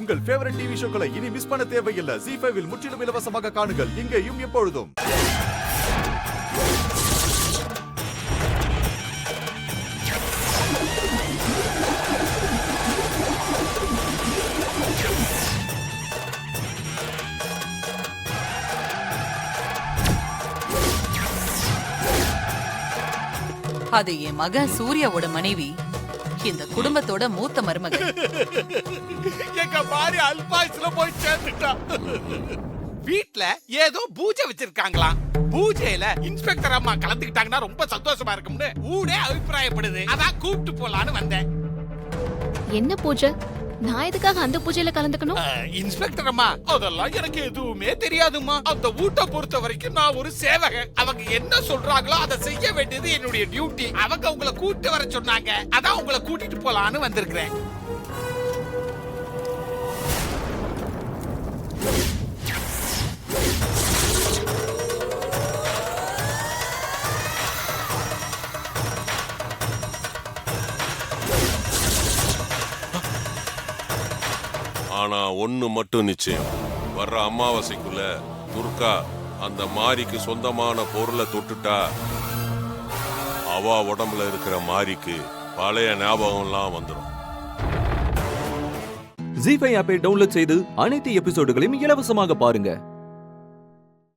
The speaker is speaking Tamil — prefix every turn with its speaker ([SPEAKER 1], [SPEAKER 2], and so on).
[SPEAKER 1] உங்கள் ஃபேவரட் டிவி ஷோக்களை இனி மிஸ் பண்ண தேவையில்லை. ZEE5 இல் முற்றிலும் இலவசமாக காணுங்கள். இங்கேயும் எப்பொழுதும்.
[SPEAKER 2] அது என் மகன் சூர்யாவோட மனைவி, இந்த குடும்பத்தோட மூத்த மருமகன்.
[SPEAKER 3] எங்க மாதிரி அல்பாயுஸ்ல போய் சேர்ந்துட்டா. வீட்ல ஏதோ பூஜை வச்சிருக்காங்களாம். பூஜையில இன்ஸ்பெக்டர் அம்மா கலந்துக்கிட்டாங்கன்னா ரொம்ப சந்தோஷமா இருக்கும்னு ஊரே அபிப்பிராயப்படுது. அதான் கூப்பிட்டு போலான்னு வந்தேன்.
[SPEAKER 4] என்ன பூஜை? நான் எதுக்காக அந்த பூஜையில கலந்துக்கணும்?
[SPEAKER 3] இன்ஸ்பெக்டர் அம்மா, அதெல்லாம் எனக்கு எதுவுமே தெரியாதுமா. அந்த வீட்டை பொறுத்த வரைக்கும் நான் ஒரு சேவகன். அவங்க என்ன சொல்றாங்களோ அதை செய்ய வேண்டியது என்னுடைய டியூட்டி. அவங்க உங்களை கூட்டிட்டு வர சொன்னாங்க, அதான் உங்களை கூட்டிட்டு போலான்னு வந்திருக்கிறேன்.
[SPEAKER 5] ஆனா ஒண்ணு மட்டும் நிச்சயம், வர்ற அமாவாசைக்குள்ள துர்கா அந்த மாரிக்கு சொந்தமான பொருளை தொட்டுட்டா அவ உடம்புல இருக்கிற மாரிக்கு பழைய ஞாபகம்லாம் வந்துடும்.
[SPEAKER 6] ZEE5 ஆப்பை டவுன்லோட் செய்து அனைத்து எபிசோடுகளையும் இலவசமாக பாருங்க.